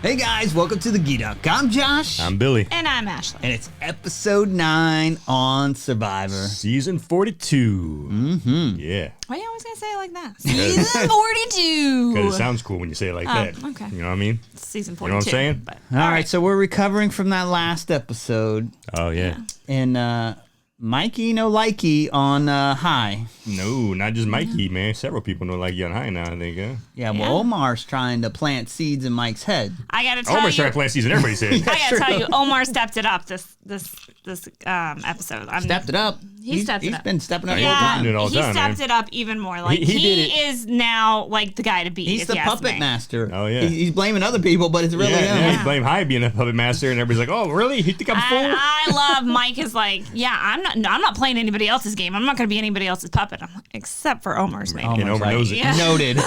Hey guys, welcome to the Gedunk. I'm Josh. I'm Billy. And I'm Ashley. And it's episode 9 on Survivor. Season 42. Mm-hmm. Yeah. Why are you always going to say it like that? Season 42. Because it sounds cool when you say it like that. Okay. You know what I mean? It's season 42. You know what I'm saying? But, All right, so we're recovering from that last episode. Oh, yeah. And Mikey no likey on high. No, not just Mikey, man. Several people know like you on high now, I think. Yeah, well, Omar's trying to plant seeds in Mike's head. I got to tell Omar's you. trying to plant season, everybody said. I got to tell you, Omar stepped it up this episode. Stepped it up. He's been stepping up Yeah, all the time. doing it all the he time, stepped man. it up even more. Like He did it. is now like the guy to beat. He's if the you ask puppet me. master. Oh, yeah. He's blaming other people, but it's really him. Yeah, he blamed High being a puppet master, and everybody's like, "Oh, really? You think I'm a fool?" And I love Mike is like, yeah, I'm not playing anybody else's game. I'm not going to be anybody else's puppet. I'm like, except for Omar's maybe. And Omar knows it. Yeah. Noted.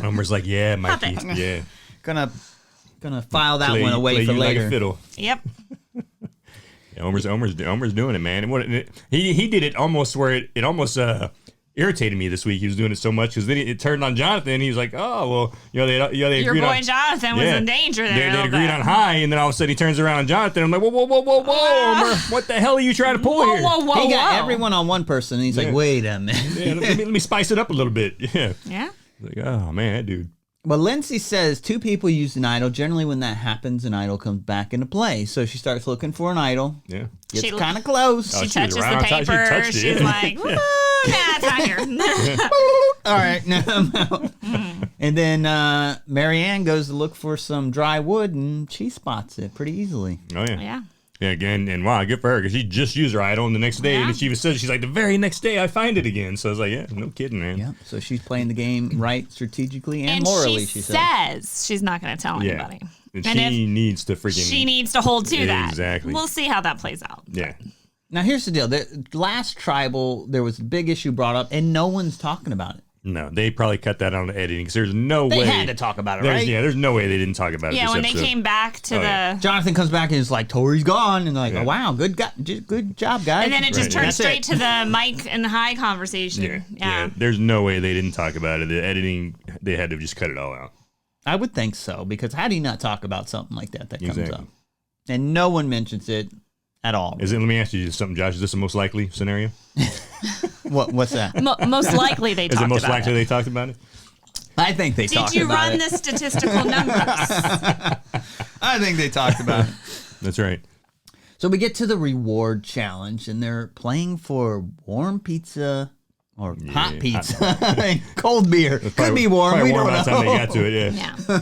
Omar's like, "Yeah, Mikey, Puppet. yeah." Gonna file that Play- one away play for you later. like a fiddle. Yep. Yeah, Omar's doing it, man. And he did it almost where it almost irritated me this week. He was doing it so much because then it turned on Jonathan. And he was like, "Oh, well, they Your agreed boy on." Jonathan was in danger there. They agreed on High, and then all of a sudden he turns around on Jonathan. I'm like, whoa, Omar, what the hell are you trying to pull here? Whoa, He got everyone on one person, and he's like, wait a minute. Yeah, let me spice it up a little bit. Yeah. Yeah. Like, oh man, that dude. Well, Lindsay says 2 people use an idol. Generally, when that happens, an idol comes back into play. So she starts looking for an idol. Yeah. Gets She- kind of close. Oh, She she was touches the around. She paper. touched it, She's yeah. like, woo, nah, it's not here. All right, now I'm out. And then Marianne goes to look for some dry wood, and she spots it pretty easily. Oh yeah. Yeah. Yeah, again, and wow, good for her because she just used her idol, and the next day, Yeah. and she even says she's like, the very next day, I find it again. So I was like, yeah, no kidding, man. Yeah, so she's playing the game right strategically and, And morally, she says. says she's not going to tell Yeah. anybody. And And she needs to freaking. she needs to hold to that. Exactly. We'll see how that plays out. Yeah. Now, here's the deal. The last tribal, there was a big issue brought up, and no one's talking about it. No, they probably cut that out of editing because there's no They way. had to talk about it, There's- right? Yeah, there's no way they didn't talk about it. Yeah, this when episode. they came back to the... yeah. Jonathan comes back and is like, Tori's gone. And they're like, Yeah. oh, wow, good job, guys. And then it just Right, turned yeah. straight to the Mike and High conversation. Yeah, Yeah. There's no way they didn't talk about it. The editing, they had to just cut it all out. I would think so, because how do you not talk about something like that comes Exactly. up? And no one mentions it at all. Let me ask you something, Josh. Is this the most likely scenario? What's that? Most likely they Is talked it most about likely it. they talked about it? I think they talked Did you about run it. the statistical numbers? I think they talked about it. That's right. So we get to the reward challenge, and they're playing for warm pizza or hot pizza and cold beer. Could be warm. Probably We warm don't by the time know. they got to it. Yeah. Yeah.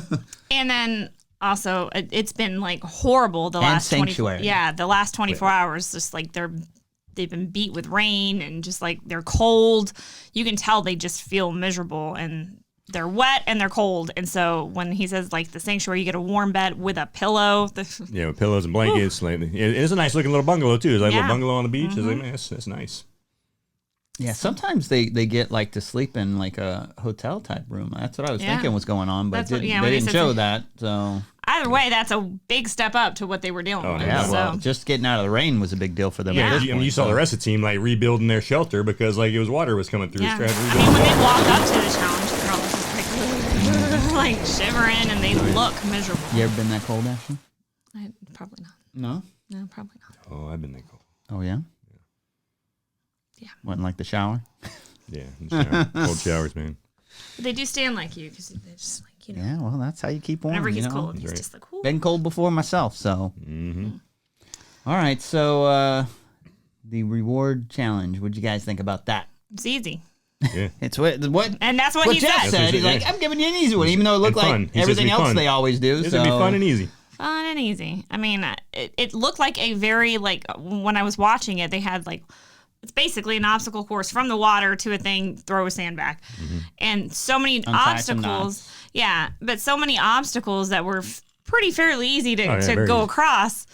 And then also it's been like horrible the And last 24 Sanctuary. Yeah, the last 24 hours just like they've been beat with rain and just like they're cold. You can tell they just feel miserable and they're wet and they're cold. And so when he says like the sanctuary, you get a warm bed with a pillow. Yeah, with pillows and blankets. Like, it's a nice looking little bungalow too. It's like a Yeah. little bungalow on the beach. I was like, man, that's nice. Yeah, sometimes they get like to sleep in like a hotel type room. That's what I was Yeah. thinking was going on, but That's what- they yeah, when they didn't said show so- that. So Either way, that's a big step up to what they were dealing with. yeah, so. well, just getting out of the rain was a big deal for them. Yeah. at this I mean, point, you saw so. the rest of the team like rebuilding their shelter because like it was water was coming through. Yeah. So they had to I rebuild. mean, when they walk up to the challenge, they're all just like shivering and they look miserable. You ever been that cold, Ashley? Probably not. No. No, probably not. Oh, I've been there cold. Oh yeah. Yeah. Wasn't like the shower. Yeah, in the shower. Cold showers, man. But they do stand like you because they're just like, you know, Yeah, well, that's how you keep warm. whenever you he's know? cold, he's right. just like, ooh. Been cold before myself, so. Mm-hmm. All right, so the reward challenge. What'd you guys think about that? It's easy. Yeah. It's what And that's what he Jeff said. said. That's He's what he like, said. I'm giving you an easy one, even though it looked And fun. like He says everything it'd be else fun. they always do. This so would be fun and easy. Fun and easy. I mean, it looked like a very, like, when I was watching it, they had, like, it's basically an obstacle course from the water to a thing, throw a sand back. And so many Untie some obstacles. Yeah, but so many obstacles that were pretty fairly easy to Oh, yeah, very go easy. across.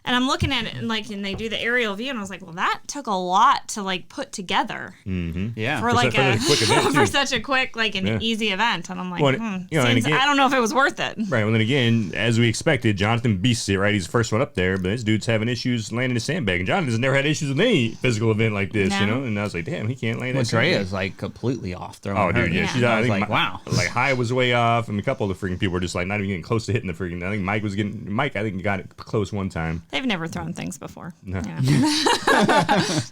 And I'm looking at it and they do the aerial view and I was like, well, that took a lot to put together. Mm-hmm. Yeah. For quick event, for such a quick an easy event. And I'm like, and again, I don't know if it was worth it. Right. Well, then again, as we expected, Jonathan beasts it. Right. He's the first one up there, but this dude's having issues landing a sandbag, and Jonathan's never had issues with any physical event like this. No. And I was like, damn, he can't land that Drea's sandbag. completely off. Oh, dude, yeah. She's I was like, wow. Like High was way off, and a couple of the freaking people were just not even getting close to hitting the freaking. I think Mike, I think got it close one time. They've never thrown things before. No. Yeah.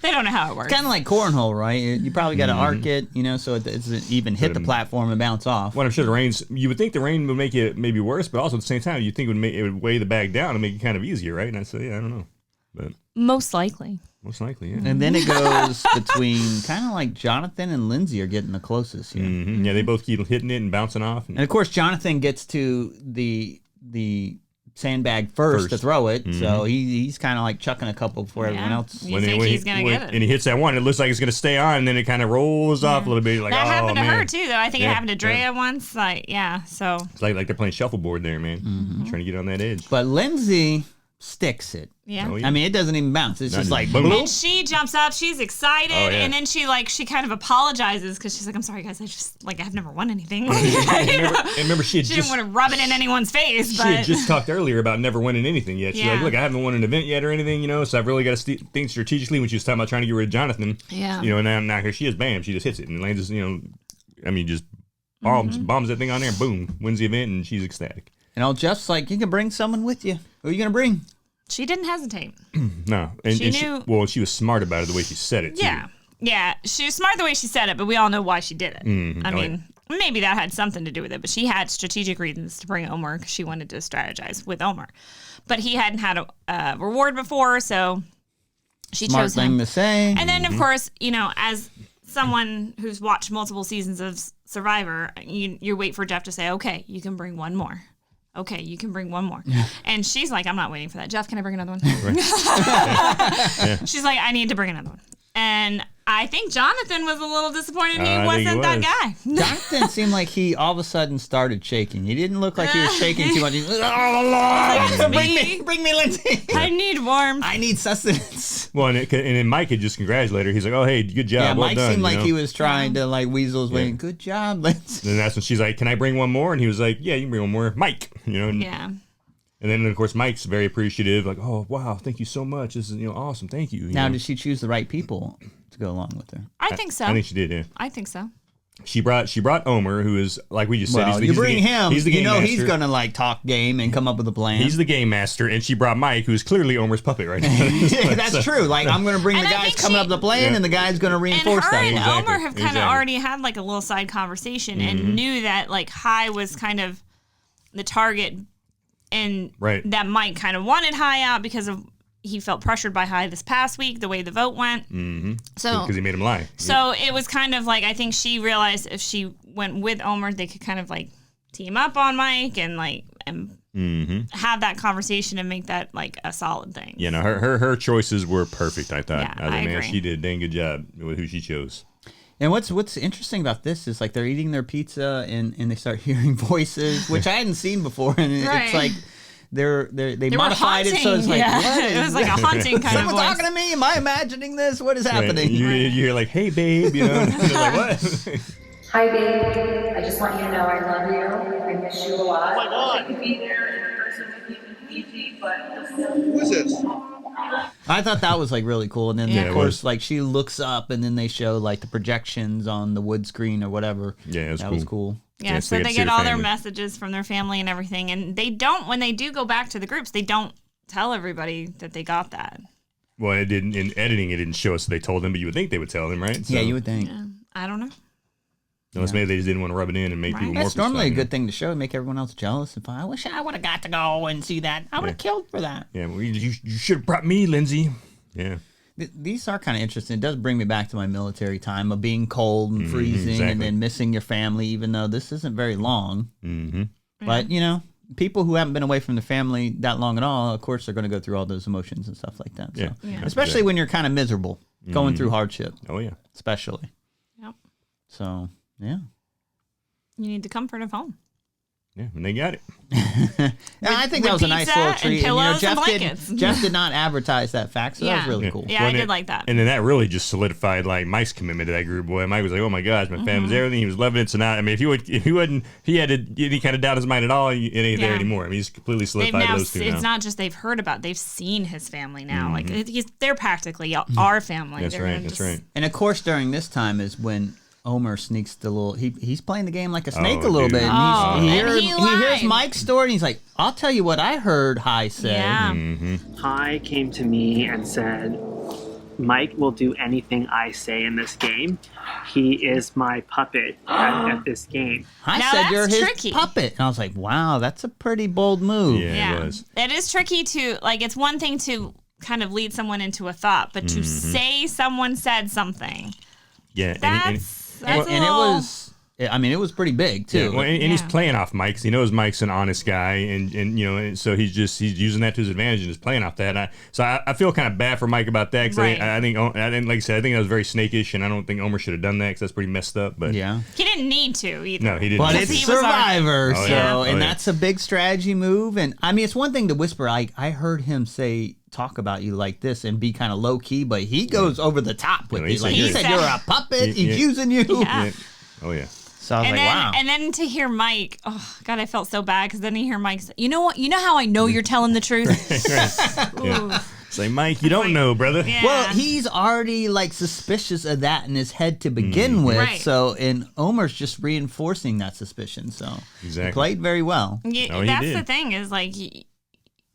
They don't know how it works. Kind of like cornhole, right? You probably got to arc it, so it doesn't even hit the platform and bounce off. Well, I'm sure you would think the rain would make it maybe worse, but also at the same time, you'd think it would weigh the bag down and make it kind of easier, right? And I said, I don't know. But most likely, yeah. And then it goes between kind of like Jonathan and Lindsay are getting the closest here. Mm-hmm. Yeah, they both keep hitting it and bouncing off. And of course, Jonathan gets to the sandbag first to throw it, so he's kind of chucking a couple before everyone else. You think he's going to get it. And he hits that one, it looks like it's going to stay on, and then it kind of rolls off a little bit. That happened to her, too, though. I think it happened to Drea once. So. It's like they're playing shuffleboard there, man. Trying to get on that edge. But Lindsay sticks it. Yeah. Oh, yeah. I mean, it doesn't even bounce. It's just like, boom. And she jumps up. She's excited, and then she kind of apologizes because she's like, "I'm sorry, guys. I just I've never won anything." Remember, she didn't want to rub it in anyone's face. But she had just talked earlier about never winning anything yet. She's like, "Look, I haven't won an event yet or anything, so I've really got to think strategically." When she was talking about trying to get rid of Jonathan, and now here she is, bam, she just hits it and lands, just bombs that thing on there, and boom, wins the event, and she's ecstatic. And old Jeff's like, "You can bring someone with you. Who are you gonna bring?" She didn't hesitate. No. And she knew. She was smart about it the way she said it, too. Yeah. She was smart the way she said it, but we all know why she did it. I mean, maybe that had something to do with it, but she had strategic reasons to bring Omar because she wanted to strategize with Omar. But he hadn't had a reward before, so she Smart chose him. thing to say. And then, of course, as someone who's watched multiple seasons of Survivor, you wait for Jeff to say, okay, you can bring one more. Okay, you can bring one more. And she's like, I'm not waiting for that. Jeff, can I bring another one? She's like, I need to bring another one. And I think Jonathan was a little disappointed he wasn't that guy. Jonathan seemed like he all of a sudden started shaking. He didn't look like he was shaking too much. He was bring me, Lindsay. I need warmth. I need sustenance. Well, and then Mike had just congratulated her. He's like, "Oh, hey, good job, Yeah, well Mike done." seemed like he was trying to weasel his way. Good job, Lindsay. And that's when she's like, "Can I bring one more?" And he was like, "Yeah, you can bring one more, Mike." Yeah. And then, of course, Mike's very appreciative. Like, "Oh, wow, thank you so much. This is awesome. Thank you." Now, did she choose the right people to go along with her? I think so. I think she did. Yeah. I think so. She brought Omar, who is, like we just said, Well, you bring him. He's the game master. He's gonna talk game and come up with a plan. He's the game master, and she brought Mike, who's clearly Omar's puppet right now. That's true. I'm gonna bring the guys coming up with the plan, and the guy's gonna reinforce that. And her and Omar have kind of already had a little side conversation and knew that High was kind of the target, and that Mike kind of wanted High out because of he felt pressured by High this past week, the way the vote went. Mm-hmm. So because he made him lie. So it was kind of I think she realized if she went with Omar, they could kind of team up on Mike and have that conversation and make that a solid thing. Yeah, no, her choices were perfect. I thought. Yeah, I think, agree. she did a dang good job with who she chose. And what's interesting about this is they're eating their pizza and they start hearing voices, which I hadn't seen before, and it's they modified it so it's what? It was like a haunting kind of Someone voice. talking to me? Am I imagining this? What is happening? You hear "Hey babe," and they're like, "What?" Hi babe, I just want you to know I love you. I miss you a lot. Oh my God. I could be there in person with you in Fiji, but who is this? I thought that was really cool, and then of course she looks up, and then they show the projections on the wood screen or whatever. Yeah, that was cool. Yeah, so they get all their messages from their family and everything, and they don't, when they do go back to the groups, they don't tell everybody that they got that. Well, it didn't, in editing, it didn't show us they told them, but you would think they would tell them, right? So, yeah, you would think. Yeah, I don't know. Unless maybe they just didn't want to rub it in and make people more. That's normally a good thing to show, to make everyone else jealous. If I wish I would have got to go and see that, I would have killed for that. Yeah, well, you should have brought me, Lindsay. Yeah. These are kind of interesting. It does bring me back to my military time of being cold and freezing and then missing your family, even though this isn't very long. Mm-hmm. But, people who haven't been away from the family that long at all, of course, are going to go through all those emotions and stuff like that. So. Yeah. Especially when you're kind of miserable, going through hardship. Oh, yeah. Especially. Yep. So, yeah. You need the comfort of home. Yeah, and they got it. I think that was a nice pizza little and treat. pillows and Jeff blankets. Jeff did not advertise that fact, so that was really cool. Yeah, Well, I did like that. And then that really just solidified like Mike's commitment to that group. Boy, Mike was like, "Oh my gosh, my family's everything." He was loving it. So now, I mean, if he had any kind of doubt in his mind at all, it ain't there anymore. I mean, he's completely solidified those two. It's not just they've heard about; they've seen his family now. Like they're practically our family. That's right. That's right. And of course, during this time is when Omar sneaks the little. He's playing the game like a snake a little dude. bit. Oh, He and hears Mike's story, and he's like, "I'll tell you what I heard Hai say." Yeah. Hai came to me and said, Mike will do anything I say in this game. He is my puppet at this game. Hai Now said you're that's his tricky. puppet. And I was like, wow, that's a pretty bold move. Yeah, it was. It is tricky to like. It's one thing to kind of lead someone into a thought, but to say someone said something. Yeah, That's a And it little- was. I mean, it was pretty big too. Yeah, well, and he's playing off Mike. 'Cause he knows Mike's an honest guy, and you know, and so he's using that to his advantage and just playing off that. I feel kind of bad for Mike about that because Right. I think like I said, I think that was very snakish, and I don't think Omar should have done that because that's pretty messed up. But Yeah. He didn't need to either. no, he didn't. But Because it's he was Survivor, Oh, so yeah. and Oh, yeah. that's a big strategy move. And I mean, it's one thing to whisper. I heard him talk about you like this and be kind of low key, but he goes over the top with No, it. he Like said he you're- said, you're a puppet. He's using you. Yeah. Yeah. Oh yeah. So I was And like, then, wow. and then to hear Mike, oh God, I felt so bad because then you hear Mike say, "You know what? You know how I know you're telling the truth." Ooh. It's like Mike, you don't know, brother. Yeah. Well, he's already like suspicious of that in his head to begin with. Right. So, and Omar's just reinforcing that suspicion. So Exactly. he played very well. Yeah, Oh, he that's did. the thing is like,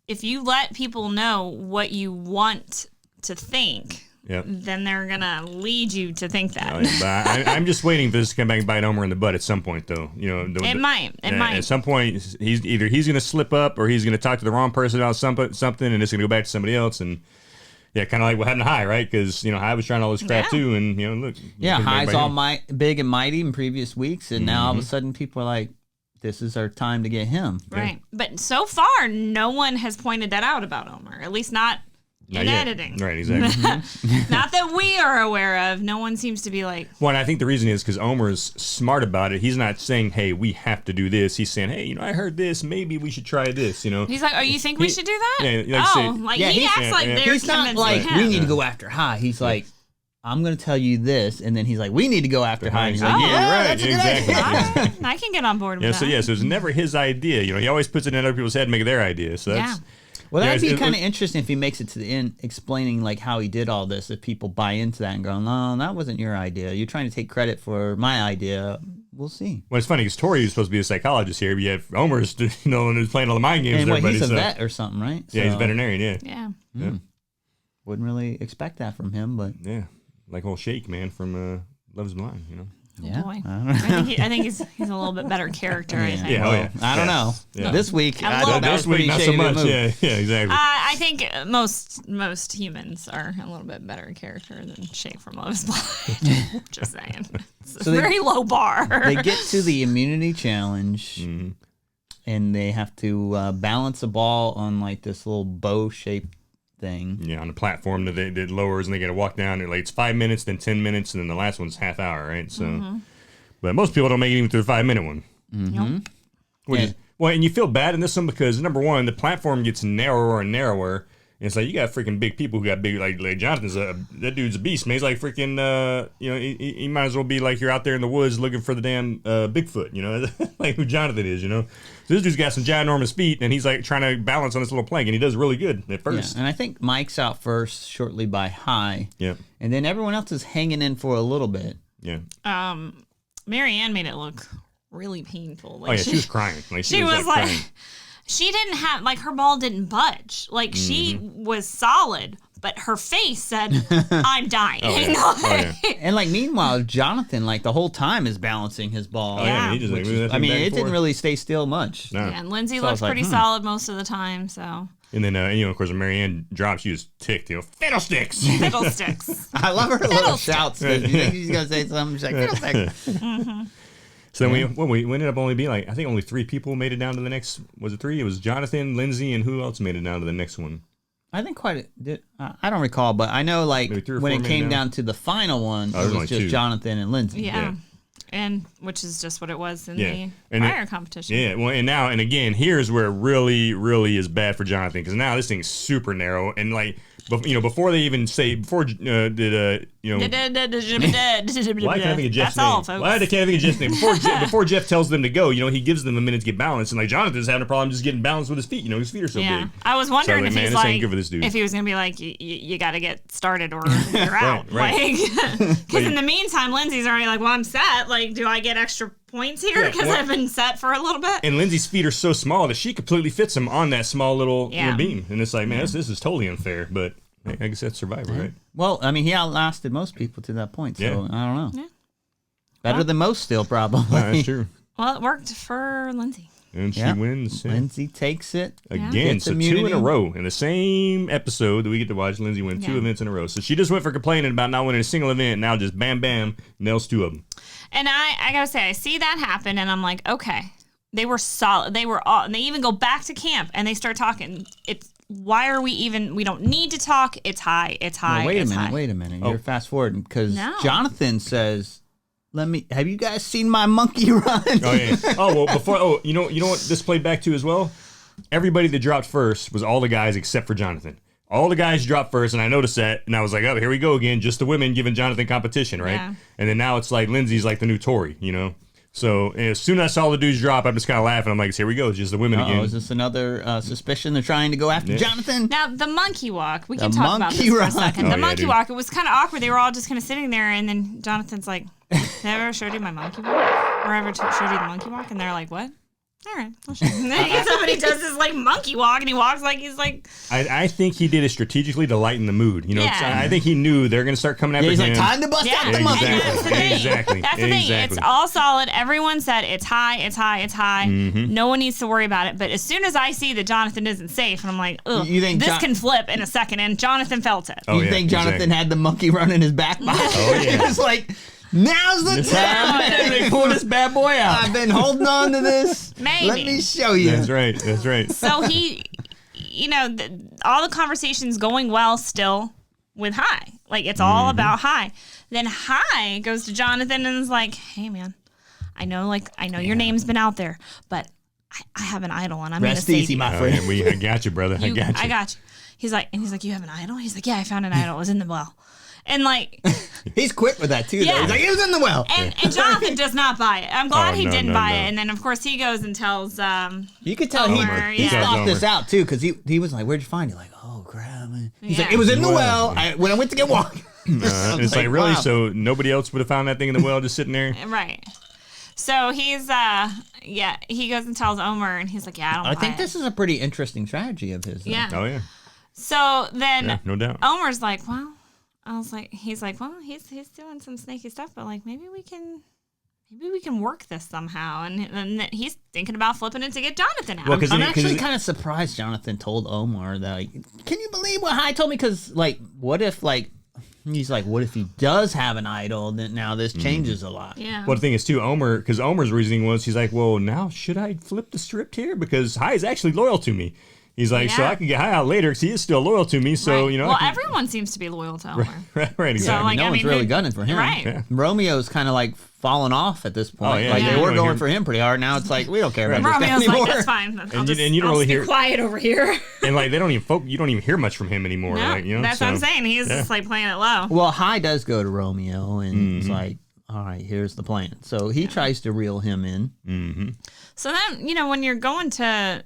if you let people know what you want to think, Yep. then they're gonna lead you to think that. Oh, yeah, but I'm just waiting for this to come back and bite Omar in the butt at some point, though. You know, It might. It might. At some point, he's going to slip up or he's going to talk to the wrong person about something, and it's going to go back to somebody else. And yeah, kind of like what happened to Hai, right? Because Hai was trying all this crap Yeah. too, and look. Yeah, Hai's everybody- all big and mighty in previous weeks, and now all of a sudden people are like, "This is our time to get him." Right. But so far, no one has pointed that out about Omar. At least not Not in yet. editing. Right, exactly. Not that we are aware of. No one seems to be like, Well, and I think the reason is because Omar's smart about it. He's not saying, "Hey, we have to do this." He's saying, "Hey, I heard this. Maybe we should try this." he's like, "Oh, you think we should do that?" Yeah, like you oh, say- like Yeah, he he's- acts like yeah. they're He's not convincing like him. we need to go after Hai. He's like, I'm going to tell you this, and then he's like, we need to go after Hai. And he's like, Oh, yeah, right, that's a good exactly. idea. I can get on board with Yeah, that. so it's never his idea. He always puts it in other people's head and make it their idea. So that's Well, that'd Yeah, be it- kind of interesting if he makes it to the end, explaining like how he did all this. If people buy into that and go, "No, that wasn't your idea. You're trying to take credit for my idea." We'll see. well, it's funny because Tori is supposed to be a psychologist here, but you have Omar's, who's playing all the mind games And with what, everybody. he's a so- vet or something, right? Yeah, he's a So, veterinarian. Yeah, Yeah. Wouldn't really expect that from him, but yeah, like old Shake man from Love Is Blind. yeah. Boy. I don't know. I think he's a little bit better character. I think. Yeah, oh, yeah. I don't know. Yeah. This week, I little thought that was This week, pretty not so shady much. move. Yeah, exactly. I think most humans are a little bit better character than Shake from Love Is Blind. Just saying. It's a So they- very low bar. They get to the immunity challenge, Mm-hmm. and they have to balance a ball on like this little bow-shaped thing. Yeah, on the platform that lowers, and they got to walk down. Like it's 5 minutes, then 10 minutes, and then the last one's half hour, right? So, but most people don't make it even through the 5 minute one. Nope. Which Yeah. is, well, and you feel bad in this one because number one, the platform gets narrower and narrower. And it's like you got freaking big people who got big, like Jonathan's that dude's a beast, man. He's like freaking, he might as well be like you're out there in the woods looking for the damn Bigfoot, like who Jonathan is, So this dude's got some ginormous feet, and he's like trying to balance on this little plank, and he does really good at Yeah, first. and I think Mike's out first, shortly by Hai. Yeah, And then everyone else is hanging in for a little bit. yeah. Marianne made it look really painful. Like Oh yeah, she was crying. Like she was like, crying. she didn't have like her ball didn't budge. Like she was solid, but her face said, "I'm dying." Oh, yeah. And like meanwhile, Jonathan, like the whole time, is balancing his ball. Oh, yeah. He just like, moving that I thing mean, back and it didn't forth. really stay still much. No. Yeah, and Lindsay So I looked was like, pretty solid most of the time. So And then, of course, when Marianne dropped, she was ticked. Fiddlesticks. fiddlesticks. I love her little shouts. You think she's gonna say something? She's like, "Fiddlestick." So then we ended up only being like, I think only 3 people made it down to the next. Was it 3? It was Jonathan, Lindsay, and who else made it down to the next one? I think I don't recall, but I know like Maybe 3 or when 4 it made came it down to the final one, Oh, it there's was only just 2. Jonathan and Lindsay. Yeah. And which is just what it was in the prior competition. Yeah, well, and again, here's where it really, really is bad for Jonathan, because now this thing's super narrow, and like, before they even say, why can't I think of Jeff's name? Why can't I think of Jeff's name? Before Jeff tells them to go, he gives them a minute to get balanced, and like Jonathan's having a problem just getting balanced with his feet. His feet are so big. I was wondering if he's like, good for this dude. if he was gonna be like, you got to get started or you're out, right. Because in the meantime, Lindsay's already like, well, I'm set. Like, do I get extra points here because I've been set for a little bit? And Lindsay's feet are so small that she completely fits him on that small little beam, and it's like, man, this is totally unfair. But I guess that's Survivor, right? Well, I mean, he outlasted most people to that point, so I don't know. Yeah. Better than most still, probably. That's true. Well, it worked for Lindsay. And she wins. Lindsay takes it. Again, so immunity. 2 in a row. In the same episode that we get to watch Lindsay win 2 events in a row. So she just went for complaining about not winning a single event. Now just bam, bam, nails 2 of them. And I got to say, I see that happen, and I'm like, okay. They were solid. They were all, and they even go back to camp, and they start talking. Why are we don't need to talk. It's high. It's high. No, wait a minute. You're fast forwarding because Jonathan says, have you guys seen my monkey run? Oh, yeah. Oh, well, you know what this played back to as well? Everybody that dropped first was all the guys except for Jonathan. All the guys dropped first, and I noticed that, and I was like, oh, here we go again. Just the women giving Jonathan competition, right? Yeah. And then now it's like Lindsay's like the new Tory, So as soon as I saw the dudes drop, I'm just kind of laughing. I'm like, here we go. It's just the women again. Is this another suspicion they're trying to go after Jonathan? Now, the monkey walk. We can talk about this for a second. The monkey walk, it was kind of awkward. They were all just kind of sitting there, and then Jonathan's like, have I ever showed you my monkey walk? Or ever showed you the monkey walk? And they're like, what? All right. And then somebody does this like monkey walk, and he walks like he's like. I think he did it strategically to lighten the mood. I think he knew they're going to start coming after him. He's like, time to bust out the monkey. Exactly. That's the thing. It's all solid. Everyone said it's high. It's high. It's high. Mm-hmm. No one needs to worry about it. But as soon as I see that Jonathan isn't safe, and I'm like, ugh, this can flip in a second. And Jonathan felt it. You think Jonathan had the monkey run in his back pocket? Oh yeah. It's like. Now's the time they pull this bad boy out. I've been holding on to this. Maybe. Let me show you. That's right. So he, all the conversation's going well still with High. Like, it's all about High. Then High goes to Jonathan and is like, hey, man, I know your name's been out there, but I have an idol, and I'm going to save easy, you. my friend. I got you, brother. I got you. He's like, you have an idol? He's like, yeah, I found an idol. It was in the well. And like, he's quick with that too. Though. He's like, it was in the well. And Jonathan does not buy it. I'm glad he didn't buy it. And then of course he goes and tells. You could tell he thought this out too, because he was like, "Where'd you find it?" Like, oh crap. He's like, it was in the well. When I went to get water. It's like really, so nobody else would have found that thing in the well just sitting there, right? So he's he goes and tells Omar, and he's like, yeah, I think this is a pretty interesting strategy of his. Yeah. Oh yeah. So then, no doubt. Omar's like, well. He's like, well, he's doing some snaky stuff, but like maybe we can work this somehow. And he's thinking about flipping it to get Jonathan out. Well, I'm actually kind of surprised Jonathan told Omar that. Like, can you believe what High told me? Because what if he does have an idol? Then now this changes a lot. Yeah. Well, the thing is too, Omar's reasoning was he's like, well, now should I flip the script here because High is actually loyal to me. He's like, so I can get High out later because he is still loyal to me. So, right. Well, everyone seems to be loyal to Omar. Right, exactly. So, no one's really gunning for him. Right. Yeah. Romeo's kind of like fallen off at this point. They were going for him pretty hard. Now it's like, we don't care about this guy anymore. Like, that's fine. And you don't really hear quiet over here. And like, you don't even hear much from him anymore. No, that's what I'm saying. He's just like playing it low. Well, High does go to Romeo and it's like, all right, here's the plan. So he tries to reel him in. Mm-hmm. So then, when you're going to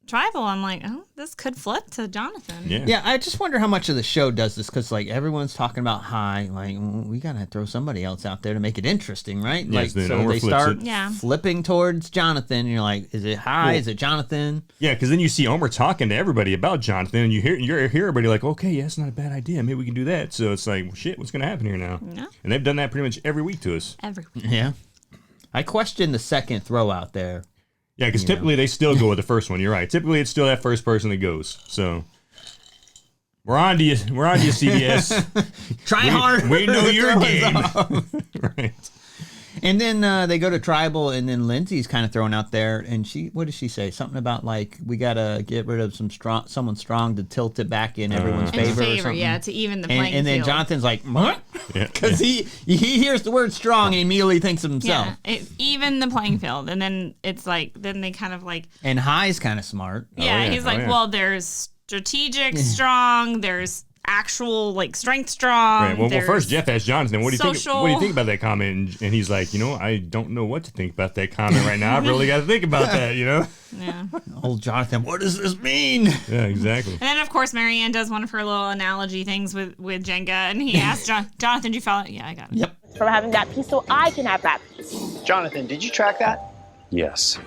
Tribal, I'm like, oh, this could flip to Jonathan. Yeah, I just wonder how much of the show does this because everyone's talking about High. Like, we gotta throw somebody else out there to make it interesting, right? Yes, so they start flipping towards Jonathan. And you're like, is it High? Is it Jonathan? Yeah, because then you see Omar talking to everybody about Jonathan, and you hear everybody like, okay, yeah, it's not a bad idea. Maybe we can do that. So it's like, well, shit, what's gonna happen here now? Yeah. And they've done that pretty much every week to us. Every week. Yeah. I question the second throw out there. Yeah, because typically they still go with the first one. You're right. Typically it's still that first person that goes. So we're on to you, CBS. Try hard. We know your game. Right. And then they go to Tribal, and then Lindsay's kind of thrown out there, and what does she say? Something about like we gotta get rid of someone strong to tilt it back in everyone's favor. To even the playing field. And then Jonathan's like, what? Because he hears the word strong and immediately thinks of himself. Even the playing field. And then it's like, then they kind of like. And High's kind of smart. Yeah, he's like, well, there's strategic strong, there's actual like strength strong. Right. Well, first Jeff asked Jonathan, "What do you think? What do you think about that comment?" And he's like, I don't know what to think about that comment right now. I've really got to think about that, Yeah. Old Jonathan, what does this mean? Yeah, exactly. And then of course Marianne does one of her little analogy things with Jenga, and he asked Jonathan, "Do you follow it?" Yeah, I got it. Yep. From having that piece, so I can have that piece. Jonathan, did you track that? Yes.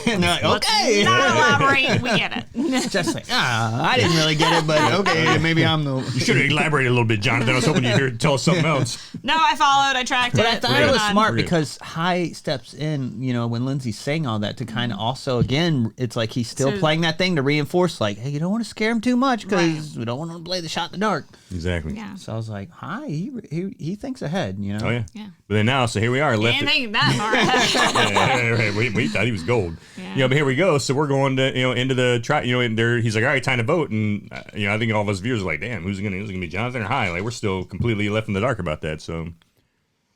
And they're like, okay. Not elaborate. We get it. Just like, I didn't really get it, but okay, maybe I'm the. You should have elaborated a little bit, Jonathan. I was hoping you'd tell us something else. No, I followed. I tracked But it. I thought it was smart because High steps in, when Lindsay's saying all that to kind of also, again, it's like he's still playing that thing to reinforce, like, hey, you don't want to scare him too much because we don't want to play the shot in the dark. Exactly. Yeah. So I was like, High, he thinks ahead, Oh, yeah. Yeah. But then now, so here we are. Didn't think that far ahead. We thought he was gold. Yeah. But here we go. So we're going to into the try. And there he's like, all right, time to vote. And I think all of us viewers are like, damn, who's gonna be Jonathan or High? Like we're still completely left in the dark about that. So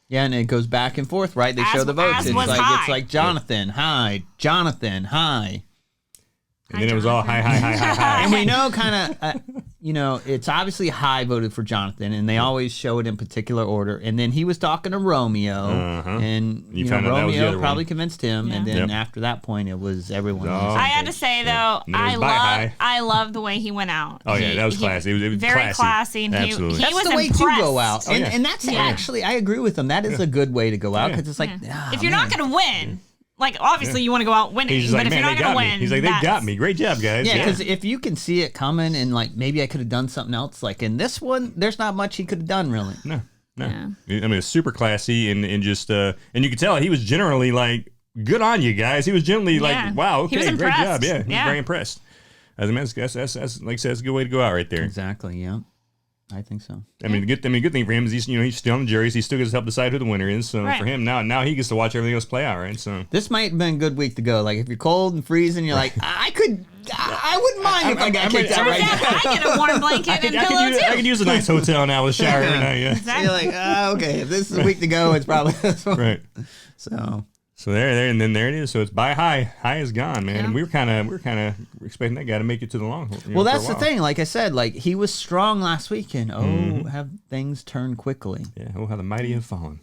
yeah, and it goes back and forth, right? They show the votes. It's like Jonathan, High, Jonathan, High. And then it was all high. And we know kind of, it's obviously High voted for Jonathan, and they always show it in particular order. And then he was talking to Romeo, and Romeo probably convinced him. Yeah. And then after that point, it was everyone. I had to say though, I love the way he went out. Oh yeah, that was classy. It was very classy. And absolutely, he was the way impressed. to go out, and that's actually I agree with him. That is a good way to go out because it's like if you're not going to win. Like, obviously, you want to go out winning, but if you're not going to win... He's like, they got me. Great job, guys. Yeah, because if you can see it coming and, like, maybe I could have done something else. Like, in this one, there's not much he could have done, really. No. Yeah. I mean, it's super classy and just... and you could tell he was generally, like, good on you guys. He was generally like, wow, okay, great job. Yeah, he was very impressed. As a man, that's like I said, that's a good way to go out right there. Exactly, yeah. I think so. I mean, good thing for him is he's still on the jury, so he still gets to help decide who the winner is. So for him now he gets to watch everything else play out, right? So this might have been a good week to go. Like if you're cold and freezing, you're like, I wouldn't mind if I got kicked out right now. I get a warm blanket and pillow too. I could use a nice hotel now with a shower every night. Yeah. Exactly. You're like, okay, if this is a week to go, it's probably this one. Right. So there, and then there it is. So it's bye High. High is gone, man. Yeah. And we were kind of expecting that guy to make it to the long haul. Well, that's the thing. Like I said, like he was strong last weekend. Have things turned quickly. Yeah. Oh, how the mighty have fallen.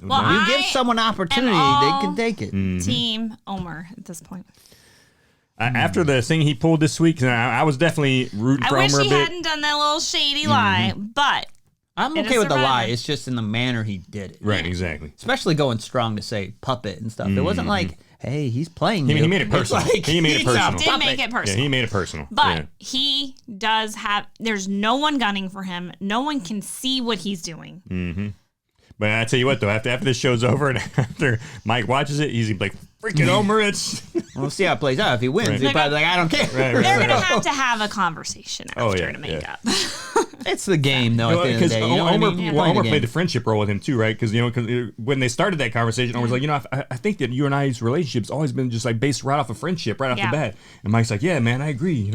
Well, you give someone opportunity, they can take it. Team Omar at this point. After the thing he pulled this week, I was definitely rooting for Omar a bit. I wish he hadn't done that little shady lie, but. I'm okay with the lie. It's just in the manner he did it. Right, exactly. Especially going strong to say puppet and stuff. It wasn't like, hey, he's playing you. He made it personal. He made it personal. Did make it personal. Yeah, he made it personal. But he does have, there's no one gunning for him. No one can see what he's doing. Mm-hmm. But I tell you what, though, after this show's over and after Mike watches it, he's like, freaking Omar, we'll see how it plays out. If he wins, he's probably like, I don't care. They're going to have a a conversation after to make up. It's the game, though, at the end of the day. Omar played the friendship role with him, too, right? Because, when they started that conversation, Omar's like, I think that you and I's relationship's always been just, like, based right off of friendship, right off the bat. And Mike's like, yeah, man, I agree,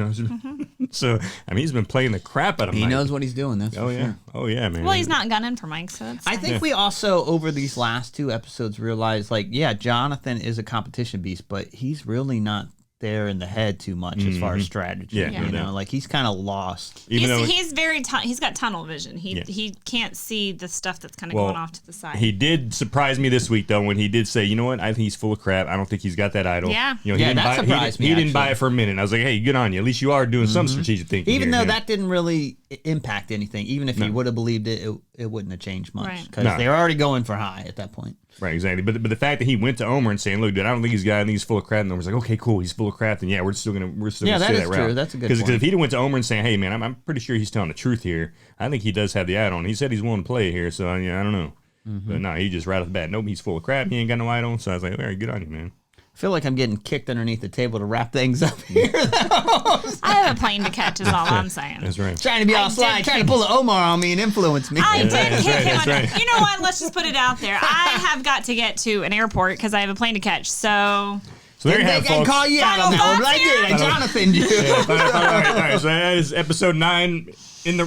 So, I mean, he's been playing the crap out of Mike. He knows what he's doing, that's for sure. Oh, yeah, man. Well, he's not gunning for Mike, so that's I think we also, over these last two episodes, realized, like, yeah, Jonathan is a competition beast, but he's really not there in the head too much as far as strategy. Yeah. Like he's kind of lost. He's very he's got tunnel vision. He can't see the stuff that's kind of going off to the side. He did surprise me this week though when he did say, you know what, I think he's full of crap. I don't think he's got that idol. Yeah. He didn't buy it for a minute. I was like, hey, good on you. At least you are doing some strategic thinking. Even though that didn't really impact anything. Even if he would have believed it, it wouldn't have changed much because they were already going for High at that point. Right, exactly. But the fact that he went to Omar and saying, "Look, dude, I don't think he's got. I think he's full of crap." And Omar's like, "Okay, cool. He's full of crap. And yeah, we're still gonna say that route." Yeah, that is true. That's a good point. Because if he'd went to Omar and saying, "Hey, man, I'm pretty sure he's telling the truth here. I think he does have the add-on. He said he's willing to play here, so I don't know." But no, he just right off the bat, nope, he's full of crap. He ain't got no add-on. So I was like, "All right, good on you, man." I feel like I'm getting kicked underneath the table to wrap things up here. I have a plane to catch is all I'm saying. That's right. Trying to be all sly, trying to pull the Omar on me and influence me. I did kick him under. You know what? Let's just put it out there. I have got to get to an airport because I have a plane to catch. So So there you have, they folks. can call you out on that one, but I did. I Jonathan you. All right. So that is episode 9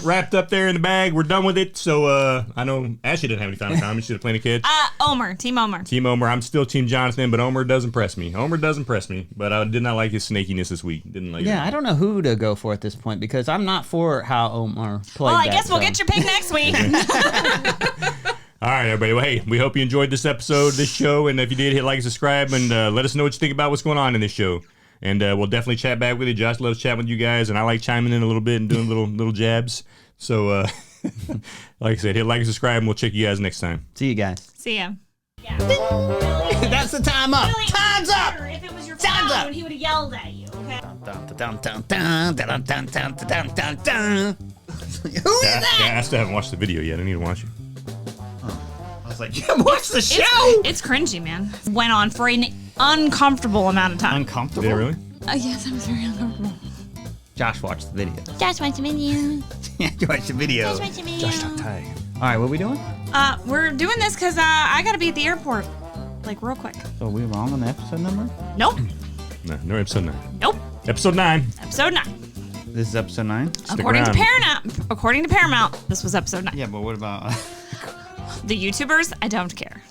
wrapped up there in the bag. We're done with it. So I know Ashley didn't have any final comments. She had plenty of kids. Omar. Team Omar. Team Omar. I'm still Team Jonathan, but Omar does impress me. But I did not like his snakiness this week. Didn't like it. I don't know who to go for at this point because I'm not for how Omar played. Well, I guess we'll get your pick next week. All right, everybody. Well, hey, we hope you enjoyed this episode, this show, and if you did, hit like and subscribe, and let us know what you think about what's going on in this show. And we'll definitely chat back with you. Josh loves chatting with you guys, and I like chiming in a little bit and doing little jabs. So, like I said, hit like and subscribe, and we'll check you guys next time. See you guys. See ya. Yeah. That's the time up. Really, Time's up. If it was your Time's up. phone, he would have yelled at you. Okay. Who is that? I still haven't watched the video yet. I need to watch it. I was like, watch the show. It's cringy, man. Went on for an uncomfortable amount of time. Uncomfortable? Did it really? Yes, I was very uncomfortable. Josh watched the video. Josh watched the video. Yeah, you watched the video. Josh watched the video. All right, what are we doing? We're doing this because I gotta be at the airport, like real quick. So are we wrong on the episode number? Nope. No, episode 9. Nope. Episode 9. Episode 9. This is episode 9? According to Paramount, this was episode 9. Yeah, but what about... The YouTubers? I don't care.